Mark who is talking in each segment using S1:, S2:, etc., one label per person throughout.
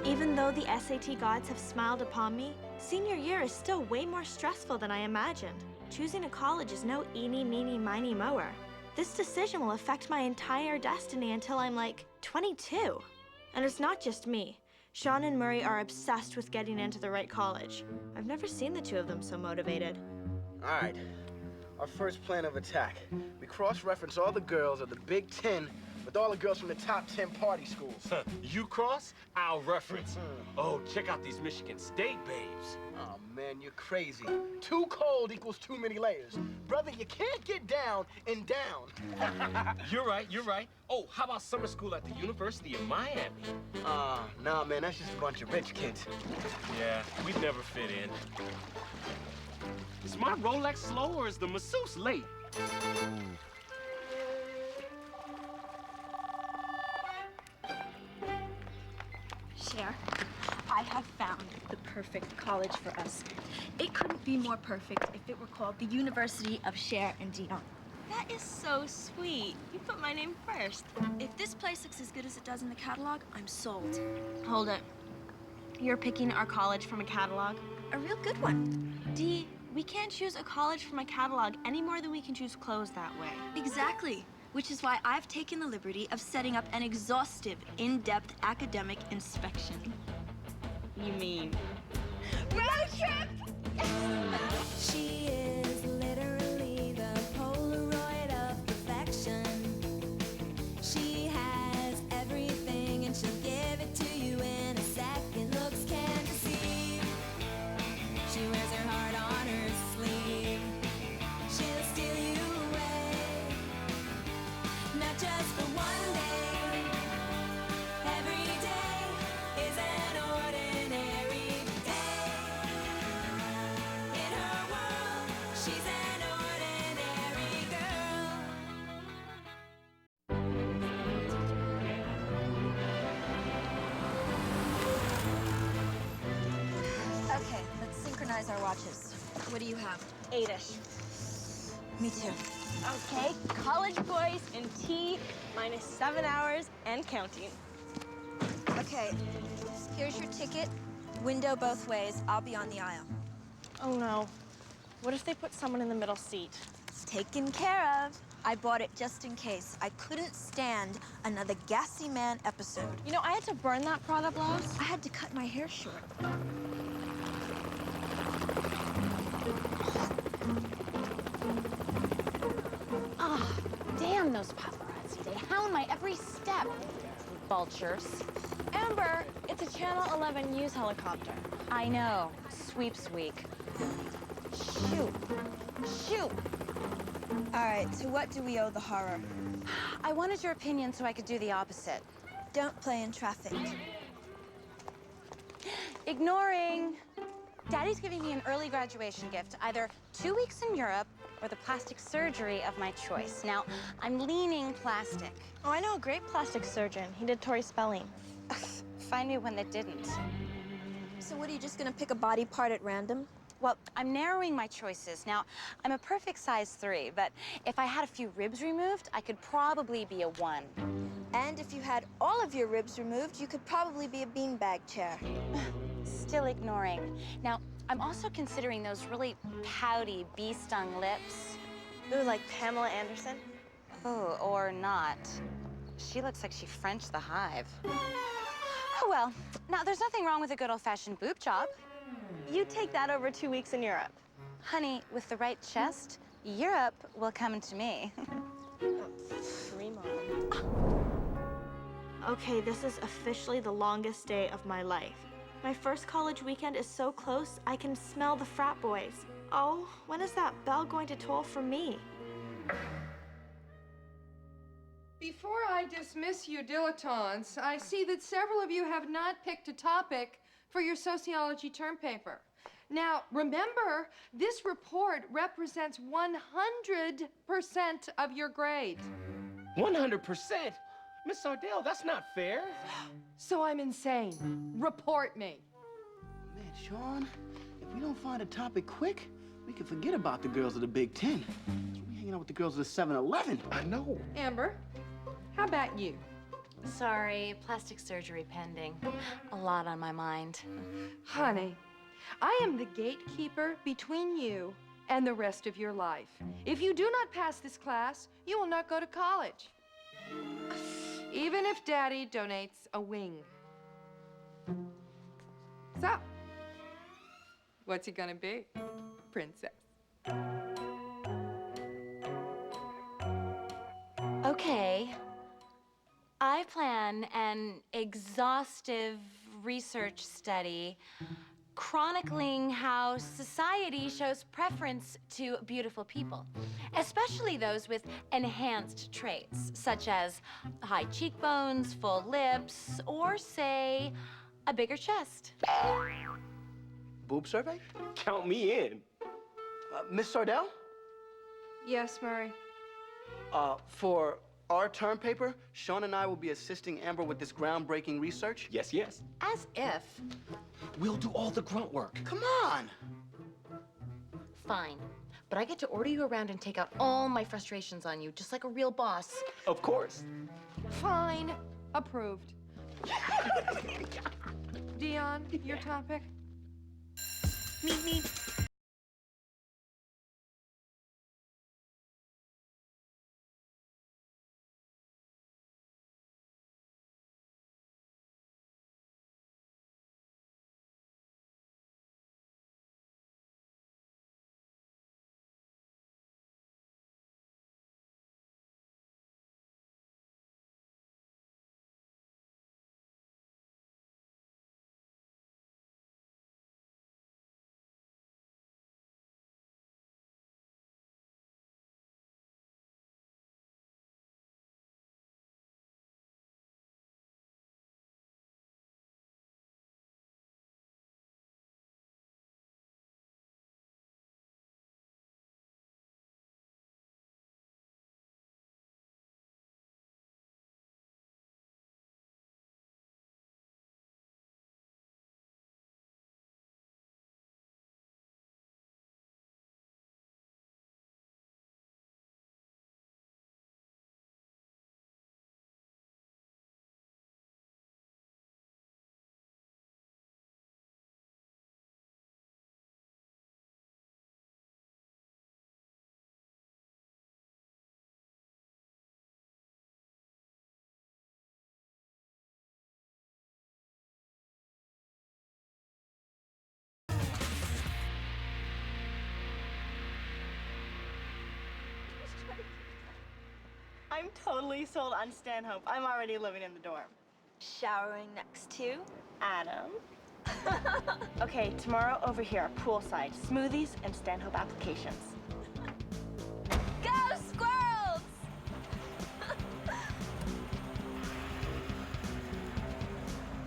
S1: Even though the SAT gods have smiled upon me, senior year is still way more stressful than I imagined. Choosing a college is no eeny, meeny, miny, moer. This decision will affect my entire destiny until I'm like 22. And it's not just me. Sean and Murray are obsessed with getting into the right college. I've never seen the two of them so motivated.
S2: All right, our first plan of attack. We cross-reference all the girls of the Big Ten with all the girls from the top 10 party schools.
S3: You cross, I'll reference. Oh, check out these Michigan State babes.
S2: Oh, man, you're crazy. Too cold equals too many layers. Brother, you can't get down and down.
S3: You're right, you're right. Oh, how about summer school at the University of Miami?
S2: Nah, man, that's just a bunch of rich kids.
S3: Yeah, we'd never fit in. Is my Rolex slow or is the masseuse late?
S4: Cher, I have found the perfect college for us. It couldn't be more perfect if it were called the University of Cher and Dee.
S1: That is so sweet. You put my name first.
S4: If this place looks as good as it does in the catalog, I'm sold.
S1: Hold it. You're picking our college from a catalog?
S4: A real good one.
S1: Dee, we can't choose a college from a catalog any more than we can choose clothes that way.
S4: Exactly. Which is why I've taken the liberty of setting up an exhaustive, in-depth academic inspection.
S1: You mean?
S4: Road trip!
S5: She is literally the Polaroid of perfection. She has everything and she'll give it to you in a second. Looks can't deceive. She wears her heart on her sleeve. She'll steal you away, not just for one day. Every day is an ordinary day. In her world, she's an ordinary girl.
S4: Okay, let's synchronize our watches. What do you have?
S1: 8-ish.
S4: Me too.
S1: Okay, college boys in T minus 7 hours and counting.
S4: Okay, here's your ticket. Window both ways. I'll be on the aisle.
S1: Oh no. What if they put someone in the middle seat?
S4: It's taken care of. I bought it just in case. I couldn't stand another Gassy Man episode.
S1: You know, I had to burn that Prada blouse.
S4: I had to cut my hair short.
S6: Ah, damn those paparazzi. They hound my every step. Vultures.
S1: Amber, it's a Channel 11 news helicopter.
S6: I know. Sweeps week. Shoot. Shoot.
S4: All right, to what do we owe the horror?
S6: I wanted your opinion so I could do the opposite.
S4: Don't play in traffic.
S6: Ignoring. Daddy's giving me an early graduation gift, either 2 weeks in Europe or the plastic surgery of my choice. Now, I'm leaning plastic.
S1: Oh, I know a great plastic surgeon. He did Tori Spelling.
S6: Find me one that didn't.
S4: So what, are you just gonna pick a body part at random?
S6: Well, I'm narrowing my choices. Now, I'm a perfect size 3, but if I had a few ribs removed, I could probably be a 1.
S4: And if you had all of your ribs removed, you could probably be a beanbag chair.
S6: Still ignoring. Now, I'm also considering those really pouty, bee-stung lips.
S1: Ooh, like Pamela Anderson?
S6: Oh, or not. She looks like she Frenched the hive. Oh, well. Now, there's nothing wrong with a good old-fashioned boob job.
S1: You take that over 2 weeks in Europe.
S6: Honey, with the right chest, Europe will come to me.
S1: Dream on. Okay, this is officially the longest day of my life. My first college weekend is so close, I can smell the frat boys. Oh, when is that bell going to toll for me?
S7: Before I dismiss you dilettantes, I see that several of you have not picked a topic for your sociology term paper. Now, remember, this report represents 100% of your grade.
S3: 100%? Miss Sardell, that's not fair.
S7: So I'm insane. Report me.
S2: Man, Sean, if we don't find a topic quick, we can forget about the girls of the Big Ten. We're hanging out with the girls of the 7-Eleven.
S3: I know.
S7: Amber, how about you?
S6: Sorry, plastic surgery pending. A lot on my mind.
S7: Honey, I am the gatekeeper between you and the rest of your life. If you do not pass this class, you will not go to college. Even if Daddy donates a wing. So, what's he gonna be? Princess.
S6: Okay. I plan an exhaustive research study chronicling how society shows preference to beautiful people, especially those with enhanced traits, such as high cheekbones, full lips, or, say, a bigger chest.
S2: Boob survey?
S3: Count me in.
S2: Miss Sardell?
S7: Yes, Murray.
S2: For our term paper, Sean and I will be assisting Amber with this groundbreaking research.
S3: Yes, yes.
S6: As if.
S3: We'll do all the grunt work.
S2: Come on!
S6: Fine. But I get to order you around and take out all my frustrations on you, just like a real boss.
S3: Of course.
S7: Fine. Approved. Dion, your topic?
S1: Me. I'm totally sold on Stanhope. I'm already living in the dorm.
S4: Showering next to?
S1: Adam. Okay, tomorrow over here, poolside, smoothies and Stanhope applications.
S4: Go, squirrels!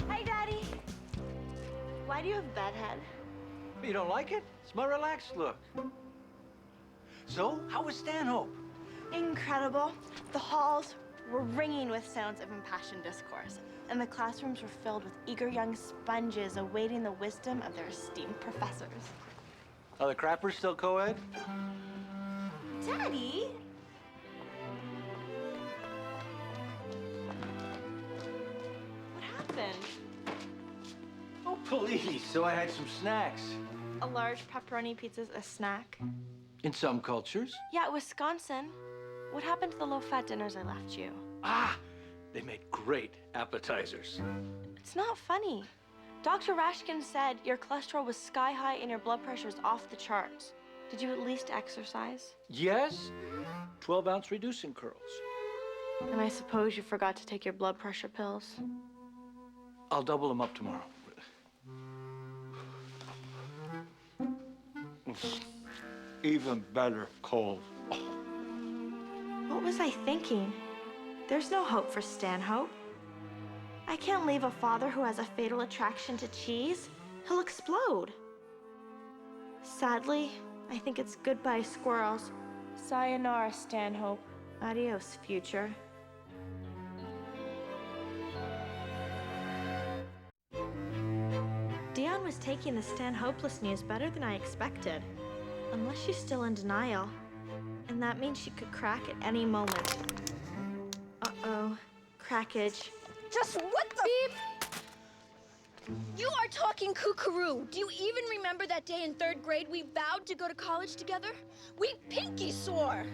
S1: Hi, Daddy. Why do you have bedhead?
S8: You don't like it? It's my relaxed look. So, how was Stanhope?
S1: Incredible. The halls were ringing with sounds of impassioned discourse, and the classrooms were filled with eager young sponges awaiting the wisdom of their esteemed professors.
S8: Are the crappers still co-ed?
S1: Daddy? What happened?
S8: Oh, please. So I had some snacks.
S1: A large pepperoni pizza's a snack.
S8: In some cultures.
S1: Yeah, Wisconsin. What happened to the low-fat dinners I left you?
S8: Ah, they made great appetizers.
S1: It's not funny. Dr. Rashkin said your cholesterol was sky high and your blood pressure's off the charts. Did you at least exercise?
S8: Yes, 12-ounce reducing curls.
S1: And I suppose you forgot to take your blood pressure pills.
S8: I'll double them up tomorrow. Even better cold.
S1: What was I thinking? There's no hope for Stanhope. I can't leave a father who has a fatal attraction to cheese. He'll explode. Sadly, I think it's goodbye, squirrels. Sayonara, Stanhope. Adios, future. Dion was taking the Stanhopeless news better than I expected. Unless she's still in denial. And that means she could crack at any moment. Uh-oh. Crackage.
S4: Just what the beep? You are talking kookaroo. Do you even remember that day in 3rd grade we vowed to go to college together? We pinky swore.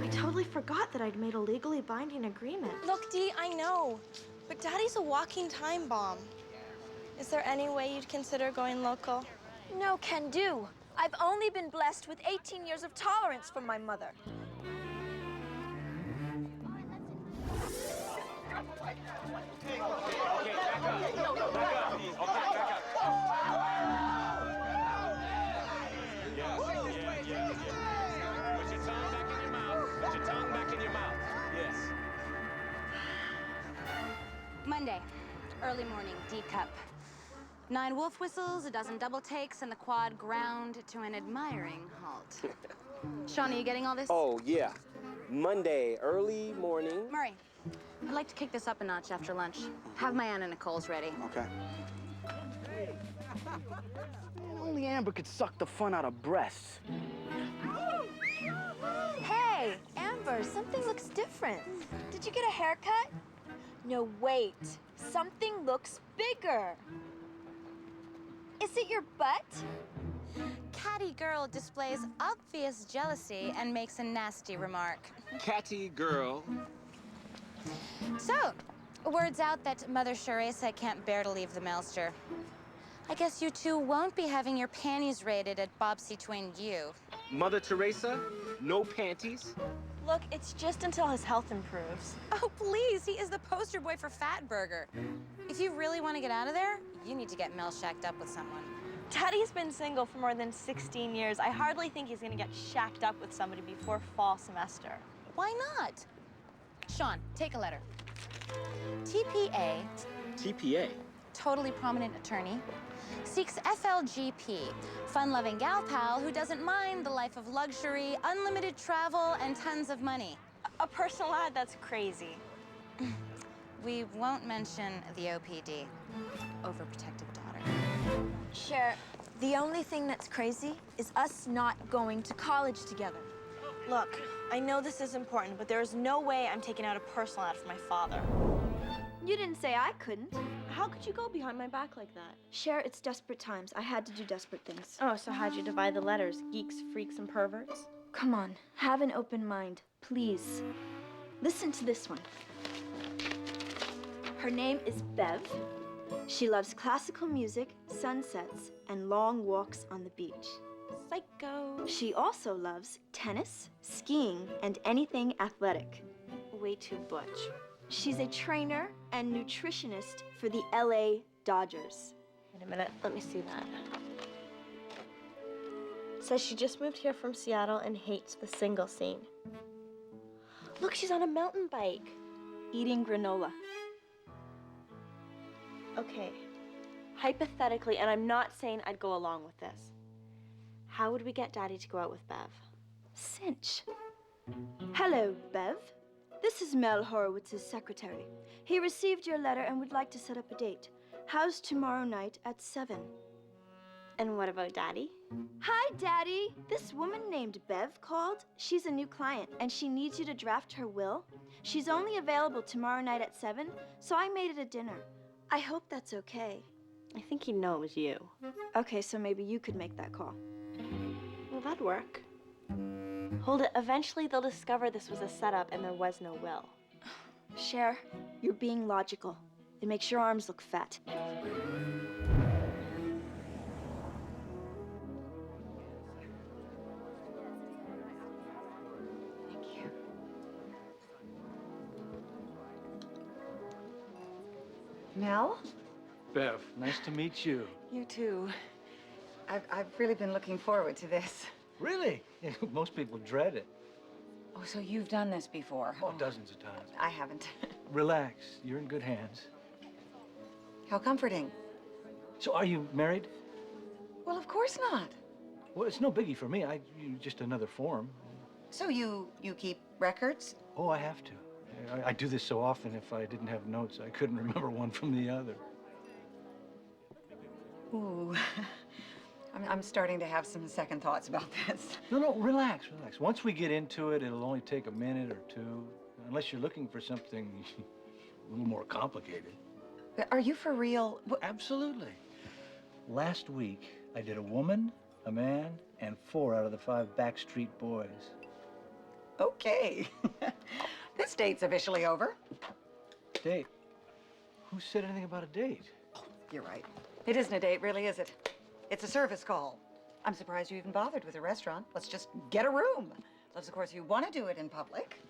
S1: I totally forgot that I'd made a legally binding agreement.
S9: Look, Dee, I know, but Daddy's a walking time bomb. Is there any way you'd consider going local?
S4: No can do. I've only been blessed with 18 years of tolerance from my mother.
S6: Monday, early morning, D cup. 9 wolf whistles, a dozen double takes, and the quad ground to an admiring halt. Sean, are you getting all this?
S10: Oh, yeah. Monday, early morning.
S6: Murray, I'd like to kick this up a notch after lunch. Have my Aunt and Nicole's ready.
S10: Okay.
S2: Only Amber could suck the fun out of breasts.
S4: Hey, Amber, something looks different. Did you get a haircut? No, wait. Something looks bigger. Is it your butt?
S6: Catty girl displays obvious jealousy and makes a nasty remark.
S10: Catty girl.
S6: So, word's out that Mother Teresa can't bear to leave the Maelster. I guess you two won't be having your panties raided at Bobsy Twin U.
S10: Mother Teresa, no panties.
S9: Look, it's just until his health improves.
S6: Oh, please, he is the poster boy for Fatburger. If you really want to get out of there, you need to get Mel shacked up with someone.
S9: Daddy's been single for more than 16 years. I hardly think he's gonna get shacked up with somebody before fall semester.
S6: Why not? Sean, take a letter. TPA,
S10: TPA.
S6: totally prominent attorney, seeks FLGP, fun-loving gal pal who doesn't mind the life of luxury, unlimited travel, and tons of money.
S9: A personal ad, that's crazy.
S6: We won't mention the OPD, overprotective daughter.
S4: Cher, the only thing that's crazy is us not going to college together.
S9: Look, I know this is important, but there is no way I'm taking out a personal ad for my father.
S4: You didn't say I couldn't.
S9: How could you go behind my back like that?
S4: Cher, it's desperate times. I had to do desperate things.
S9: Oh, so how'd you divide the letters? Geeks, freaks, and perverts?
S4: Come on, have an open mind, please. Listen to this one. Her name is Bev. She loves classical music, sunsets, and long walks on the beach.
S9: Psycho.
S4: She also loves tennis, skiing, and anything athletic.
S9: Way too butch.
S4: She's a trainer and nutritionist for the LA Dodgers.
S9: Wait a minute, let me see that. Says she just moved here from Seattle and hates the single scene. Look, she's on a mountain bike.
S4: Eating granola.
S9: Okay, hypothetically, and I'm not saying I'd go along with this, how would we get Daddy to go out with Bev?
S4: Cinch. Hello, Bev. This is Mel Horowitz's secretary. He received your letter and would like to set up a date. How's tomorrow night at 7?
S9: And what about Daddy?
S4: Hi, Daddy. This woman named Bev called. She's a new client, and she needs you to draft her will. She's only available tomorrow night at 7, so I made it a dinner. I hope that's okay.
S9: I think he'd know it was you.
S4: Okay, so maybe you could make that call.
S9: Well, that'd work. Hold it, eventually they'll discover this was a setup and there was no will.
S4: Cher, you're being logical. It makes your arms look fat.
S9: Thank you.
S11: Mel?
S8: Bev, nice to meet you.
S11: You too. I've really been looking forward to this.
S8: Really? Most people dread it.
S11: Oh, so you've done this before?
S8: Oh, dozens of times.
S11: I haven't.
S8: Relax. You're in good hands.
S11: How comforting.
S8: So are you married?
S11: Well, of course not.
S8: Well, it's no biggie for me. Just another form.
S11: So you keep records?
S8: Oh, I have to. I do this so often, if I didn't have notes, I couldn't remember one from the other.
S11: Ooh. I'm starting to have some second thoughts about this.
S8: No, relax. Once we get into it, it'll only take a minute or two. Unless you're looking for something a little more complicated.
S11: Are you for real?
S8: Absolutely. Last week, I did a woman, a man, and 4 out of the 5 Backstreet Boys.
S11: Okay. This date's officially over.
S8: Date? Who said anything about a date?
S11: You're right. It isn't a date, really, is it? It's a service call. I'm surprised you even bothered with a restaurant. Let's just get a room. Unless, of course, you want to do it in public.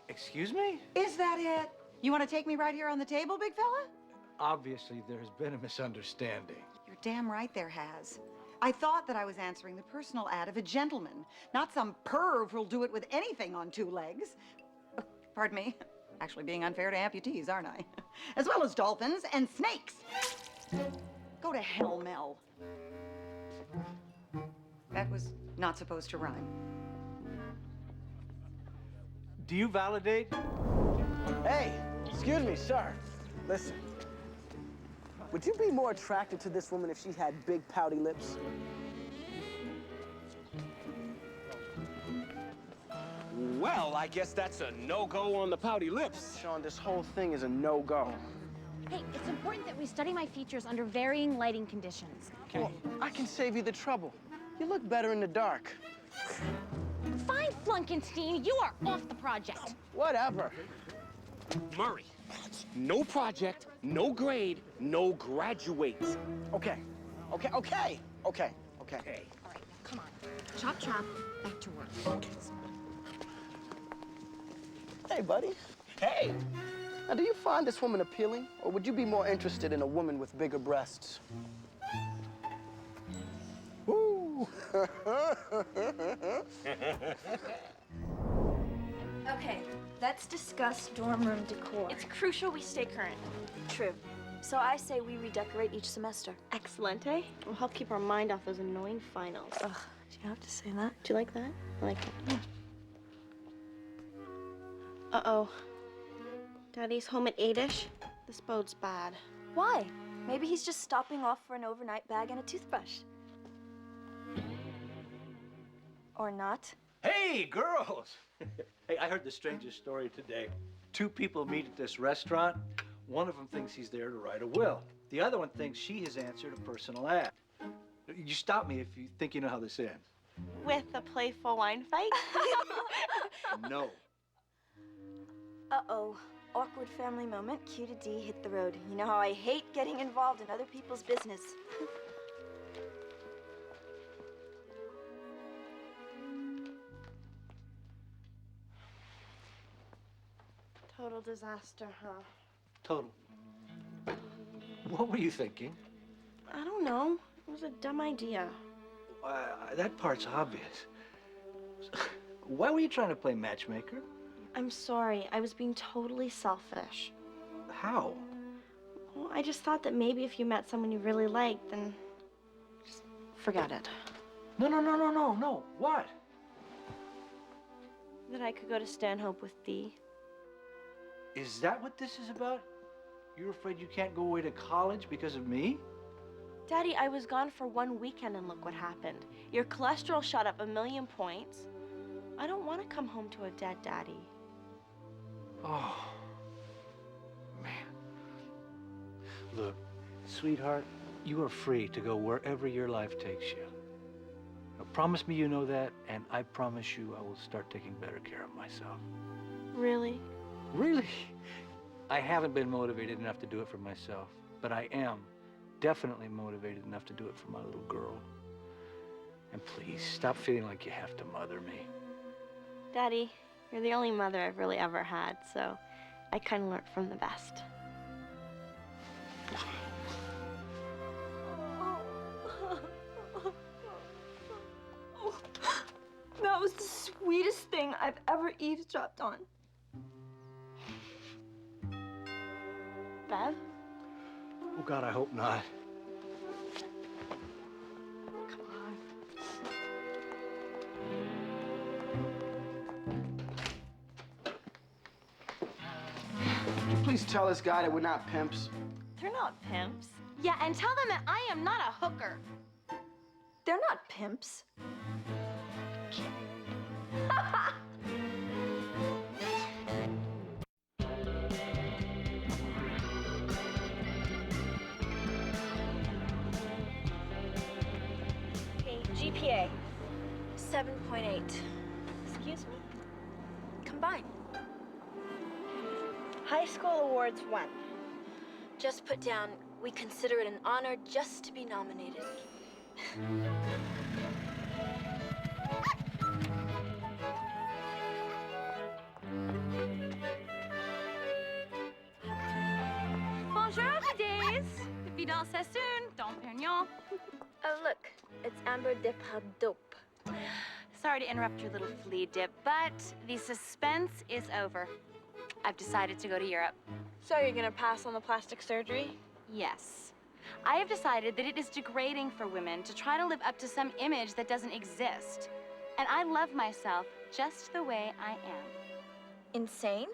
S8: Excuse me?
S11: Is that it? You want to take me right here on the table, big fella?
S8: Obviously, there's been a misunderstanding.
S11: You're damn right there has. I thought that I was answering the personal ad of a gentleman, not some perv who'll do it with anything on 2 legs. Pardon me. Actually being unfair to amputees, aren't I? As well as dolphins and snakes. Go to hell, Mel. That was not supposed to rhyme.
S8: Do you validate?
S2: Hey, excuse me, sir. Listen. Would you be more attracted to this woman if she had big pouty lips?
S10: Well, I guess that's a no-go on the pouty lips.
S2: Sean, this whole thing is a no-go.
S12: Hey, it's important that we study my features under varying lighting conditions.
S2: Okay. Well, I can save you the trouble. You look better in the dark.
S12: Fine, Flunkenstein, you are off the project.
S2: Whatever.
S10: Murray, no project, no grade, no graduate.
S2: Okay. Okay, okay, okay, okay.
S12: All right, now come on. Chop, chop, back to work.
S2: Hey, buddy.
S10: Hey!
S2: Now, do you find this woman appealing, or would you be more interested in a woman with bigger breasts? Woo!
S4: Okay, let's discuss dorm room decor.
S1: It's crucial we stay current.
S4: True. So I say we redecorate each semester.
S1: Excelente. Will help keep our mind off those annoying finals.
S4: Ugh, do you have to say that?
S1: Do you like that? I like that. Uh-oh. Daddy's home at 8-ish. This bodes bad.
S4: Why? Maybe he's just stopping off for an overnight bag and a toothbrush. Or not.
S8: Hey, girls! Hey, I heard the strangest story today. 2 people meet at this restaurant. One of them thinks he's there to write a will. The other one thinks she has answered a personal ad. You stop me if you think you know how this ends.
S1: With a playful wine fight?
S8: No.
S4: Uh-oh. Awkward family moment. Q to D, hit the road. You know how I hate getting involved in other people's business.
S1: Total disaster, huh?
S8: Total. What were you thinking?
S1: I don't know. It was a dumb idea.
S8: That part's obvious. Why were you trying to play matchmaker?
S1: I'm sorry. I was being totally selfish.
S8: How?
S1: Well, I just thought that maybe if you met someone you really liked, then just forget it.
S8: No. What?
S1: That I could go to Stanhope with Dee.
S8: Is that what this is about? You're afraid you can't go away to college because of me?
S1: Daddy, I was gone for 1 weekend and look what happened. Your cholesterol shot up 1,000,000 points. I don't want to come home to a dead daddy.
S8: Oh, man. Look, sweetheart, you are free to go wherever your life takes you. Now, promise me you know that, and I promise you I will start taking better care of myself.
S1: Really?
S8: Really? I haven't been motivated enough to do it for myself, but I am definitely motivated enough to do it for my little girl. And please, stop feeling like you have to mother me.
S1: Daddy, you're the only mother I've really ever had, so I kind of learned from the best.
S4: That was the sweetest thing I've ever eavesdropped on.
S1: Bev?
S8: Oh, God, I hope not.
S1: Come on.
S2: Could you please tell this guy that we're not pimps?
S1: They're not pimps.
S12: Yeah, and tell them that I am not a hooker.
S4: They're not pimps.
S9: GPA, 7.8. Excuse me? Combine. High school awards 1. Just put down, we consider it an honor just to be nominated.
S6: Bonjour, days. If you don't say soon, don't pignon.
S9: Oh, look, it's Amber de Pardope.
S6: Sorry to interrupt your little flea dip, but the suspense is over. I've decided to go to Europe.
S9: So you're gonna pass on the plastic surgery?
S6: Yes. I have decided that it is degrading for women to try to live up to some image that doesn't exist. And I love myself just the way I am.
S9: Insane?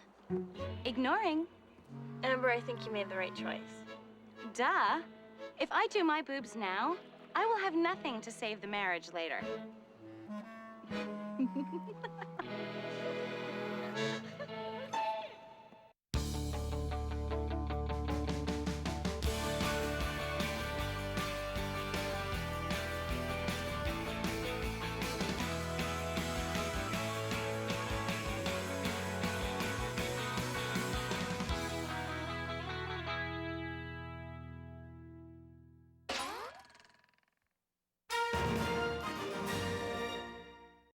S6: Ignoring.
S9: Amber, I think you made the right choice.
S6: Duh. If I do my boobs now, I will have nothing to save the marriage later.